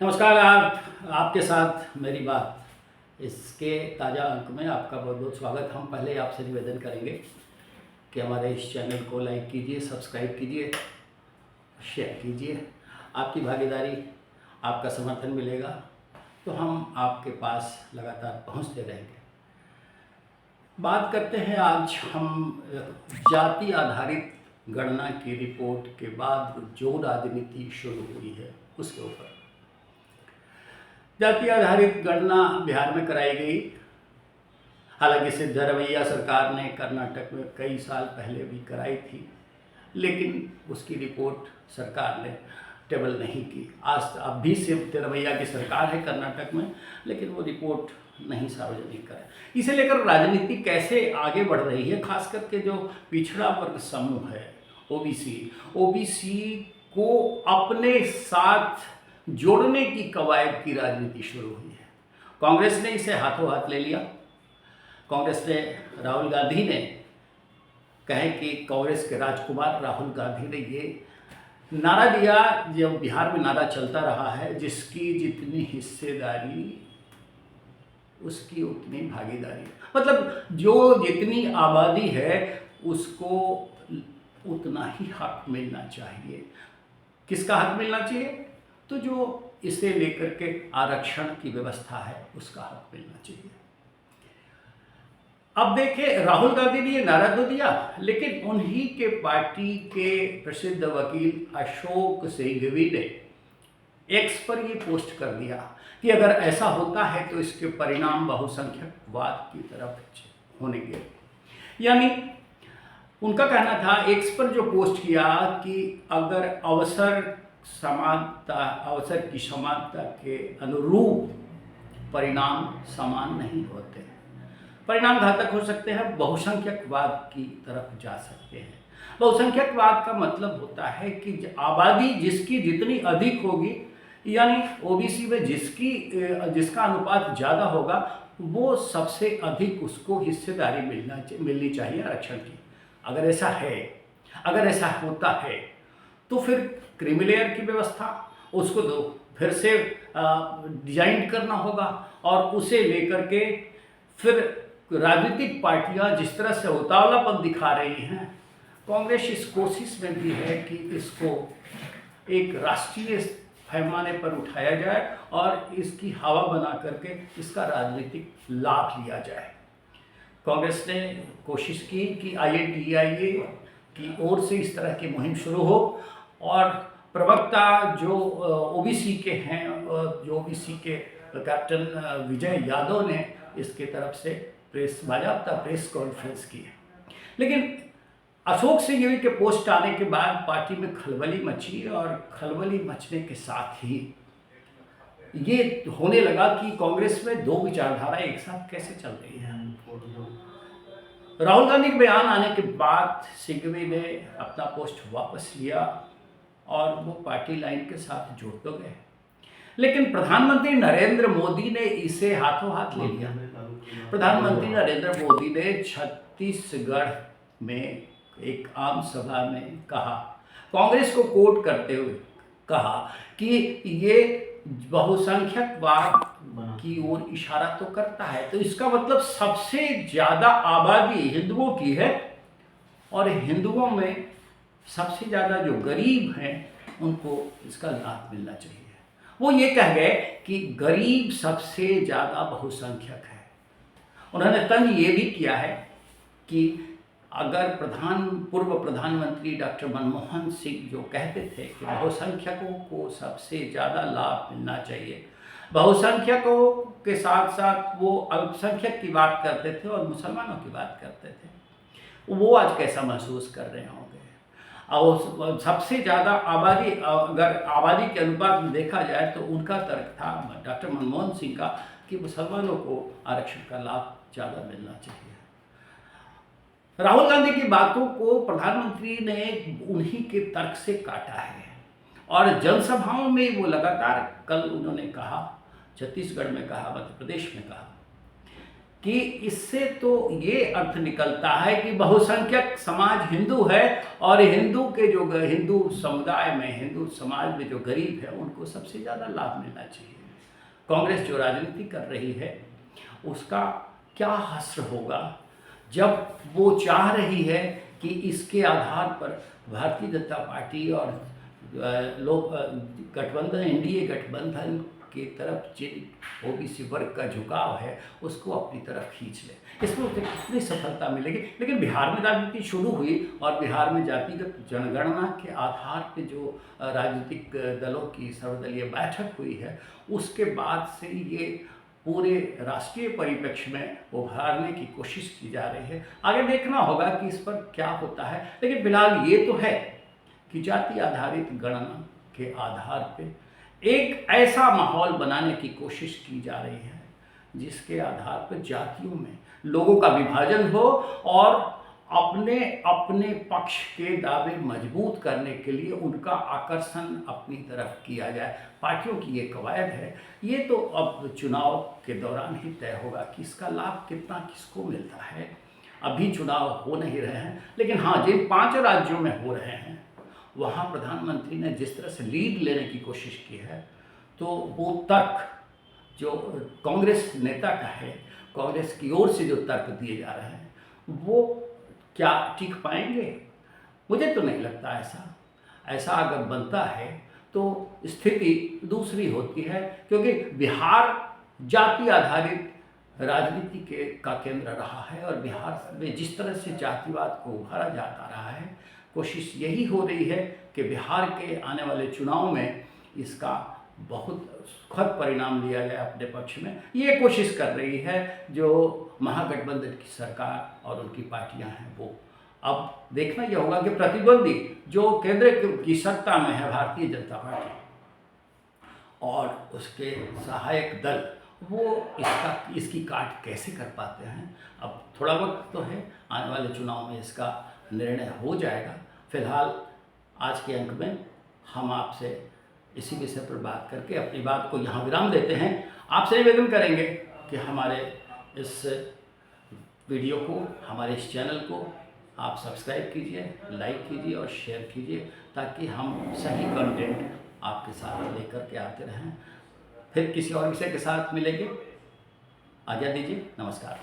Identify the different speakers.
Speaker 1: नमस्कार। आपके साथ मेरी बात इसके ताज़ा अंक में आपका बहुत बहुत स्वागत। हम पहले आपसे निवेदन करेंगे कि हमारे इस चैनल को लाइक कीजिए, सब्सक्राइब कीजिए, शेयर कीजिए। आपकी भागीदारी, आपका समर्थन मिलेगा तो हम आपके पास लगातार पहुंचते रहेंगे। बात करते हैं आज हम जाति आधारित गणना की रिपोर्ट के बाद जो राजनीति शुरू हुई है उसके ऊपर। जाति आधारित गणना बिहार में कराई गई। हालांकि सिद्धरमैया सरकार ने कर्नाटक में कई साल पहले भी कराई थी, लेकिन उसकी रिपोर्ट सरकार ने टेबल नहीं की। आज अब भी सिद्धरमैया की सरकार है कर्नाटक में, लेकिन वो रिपोर्ट नहीं सार्वजनिक करे। इसे लेकर राजनीति कैसे आगे बढ़ रही है, खास करके जो पिछड़ा वर्ग समूह है ओबीसी को अपने साथ जोड़ने की कवायद की राजनीति शुरू हुई है। कांग्रेस ने इसे हाथों हाथ ले लिया। कांग्रेस ने, राहुल गांधी ने, कहे कि कांग्रेस के राजकुमार राहुल गांधी ने ये नारा दिया, जो बिहार में नारा चलता रहा है, जिसकी जितनी हिस्सेदारी उसकी उतनी भागीदारी। मतलब जो जितनी आबादी है उसको उतना ही हक मिलना चाहिए। किसका हक मिलना चाहिए? तो जो इसे लेकर के आरक्षण की व्यवस्था है उसका हक मिलना चाहिए। अब देखिए, राहुल गांधी ने ये नारा तो दिया, लेकिन उन्हीं के पार्टी के प्रसिद्ध वकील अशोक सिंघवी ने एक्स पर ये पोस्ट कर दिया कि अगर ऐसा होता है तो इसके परिणाम बहुसंख्यकवाद की तरफ होंगे। यानी उनका कहना था, एक्स पर जो पोस्ट किया, कि अगर अवसर की समानता के अनुरूप परिणाम समान नहीं होते, परिणाम घातक हो सकते हैं, बहुसंख्यकवाद की तरफ जा सकते हैं। बहुसंख्यकवाद का मतलब होता है कि आबादी जिसकी जितनी अधिक होगी, यानी ओबीसी में जिसका अनुपात ज़्यादा होगा, वो सबसे अधिक उसको हिस्सेदारी मिलनी चाहिए आरक्षण की। अगर ऐसा होता है तो फिर क्रीमी लेयर की व्यवस्था उसको फिर से डिजाइन करना होगा, और उसे लेकर के फिर राजनीतिक पार्टियां जिस तरह से उतावलापन दिखा रही हैं, कांग्रेस इस कोशिश में भी है कि इसको एक राष्ट्रीय पैमाने पर उठाया जाए और इसकी हवा बना करके इसका राजनीतिक लाभ लिया जाए। कांग्रेस ने कोशिश की कि INTIA की ओर से इस तरह की मुहिम शुरू हो, और प्रवक्ता जो ओबीसी के हैं, जो ओबीसी के कैप्टन विजय यादव ने इसके तरफ से बाजाबता प्रेस कॉन्फ्रेंस की है। लेकिन अशोक सिंघवी के पोस्ट आने के बाद पार्टी में खलबली मची, और खलबली मचने के साथ ही ये होने लगा कि कांग्रेस में दो विचारधारा एक साथ कैसे चल रही है। राहुल गांधी के बयान आने के बाद सिंघवी ने अपना पोस्ट वापस लिया और वो पार्टी लाइन के साथ जुड़ तो गए, लेकिन प्रधानमंत्री नरेंद्र मोदी ने इसे हाथों हाथ ले लिया। प्रधानमंत्री नरेंद्र मोदी ने छत्तीसगढ़ में एक आम सभा में कहा, कांग्रेस को कोट करते हुए कहा कि ये बहुसंख्यकवाद की ओर इशारा तो करता है, तो इसका मतलब सबसे ज्यादा आबादी हिंदुओं की है, और हिंदुओं में सबसे ज्यादा जो गरीब हैं उनको इसका लाभ मिलना चाहिए। वो ये कह गए कि गरीब सबसे ज्यादा बहुसंख्यक है। उन्होंने तंज ये भी किया है कि अगर पूर्व प्रधानमंत्री डॉक्टर मनमोहन सिंह जो कहते थे कि बहुसंख्यकों को सबसे ज़्यादा लाभ मिलना चाहिए, बहुसंख्यकों के साथ साथ वो अल्पसंख्यक की बात करते थे और मुसलमानों की बात करते थे, वो आज कैसा महसूस कर रहे होंगे। और सबसे ज़्यादा आबादी, अगर आबादी के अनुपात में देखा जाए तो उनका तर्क था डॉक्टर मनमोहन सिंह का कि मुसलमानों को आरक्षण का लाभ ज़्यादा मिलना चाहिए। राहुल गांधी की बातों को प्रधानमंत्री ने उन्हीं के तर्क से काटा है, और जनसभाओं में वो लगातार, कल उन्होंने कहा, छत्तीसगढ़ में कहा, मध्य प्रदेश में कहा कि इससे तो ये अर्थ निकलता है कि बहुसंख्यक समाज हिंदू है और हिंदू समुदाय में, हिंदू समाज में जो गरीब है उनको सबसे ज़्यादा लाभ मिलना चाहिए। कांग्रेस जो राजनीति कर रही है उसका क्या हश्र होगा जब वो चाह रही है कि इसके आधार पर भारतीय जनता पार्टी और लोग गठबंधन, एनडीए गठबंधन की तरफ जिन ओबीसी वर्ग का झुकाव है उसको अपनी तरफ खींच ले। इसमें उसे कितनी सफलता मिलेगी। लेकिन बिहार में राजनीति शुरू हुई और बिहार में जातिगत जनगणना के आधार पर जो राजनीतिक दलों की सर्वदलीय बैठक हुई है उसके बाद से ये पूरे राष्ट्रीय परिप्रेक्ष्य में उभारने की कोशिश की जा रही है। आगे देखना होगा कि इस पर क्या होता है। लेकिन फिलहाल ये तो है कि जाति आधारित गणना के आधार पे एक ऐसा माहौल बनाने की कोशिश की जा रही है जिसके आधार पर जातियों में लोगों का विभाजन हो और अपने अपने पक्ष के दावे मजबूत करने के लिए उनका आकर्षण अपनी तरफ किया जाए। पार्टियों की ये कवायद है। ये तो अब चुनाव के दौरान ही तय होगा कि इसका लाभ कितना किसको मिलता है। अभी चुनाव हो नहीं रहे हैं, लेकिन हाँ, जिन 5 राज्यों में हो रहे हैं वहाँ प्रधानमंत्री ने जिस तरह से लीड लेने की कोशिश की है, तो वो तर्क जो कांग्रेस नेता का है, कांग्रेस की ओर से जो तर्क दिए जा रहे हैं वो क्या टिक पाएंगे? मुझे तो नहीं लगता ऐसा अगर बनता है तो स्थिति दूसरी होती है, क्योंकि बिहार जाति आधारित राजनीति का केंद्र रहा है और बिहार में जिस तरह से जातिवाद को उभारा जाता रहा है, कोशिश यही हो रही है कि बिहार के आने वाले चुनाव में इसका बहुत सुखद परिणाम लिया जाए अपने पक्ष में। ये कोशिश कर रही है जो महागठबंधन की सरकार और उनकी पार्टियां हैं वो। अब देखना यह होगा कि प्रतिद्वंदी जो केंद्र की सत्ता में है भारतीय जनता पार्टी और उसके सहायक दल, वो इसकी काट कैसे कर पाते हैं। अब थोड़ा वक्त तो है, आने वाले चुनाव में इसका निर्णय हो जाएगा। फिलहाल आज के अंक में हम आपसे इसी विषय पर बात करके अपनी बात को यहाँ विराम देते हैं। आपसे निवेदन करेंगे कि हमारे इस वीडियो को, हमारे इस चैनल को आप सब्सक्राइब कीजिए, लाइक कीजिए और शेयर कीजिए, ताकि हम सही कंटेंट आपके साथ लेकर के आते रहें। फिर किसी और विषय के साथ मिलेंगे। आज्ञा दीजिए, नमस्कार।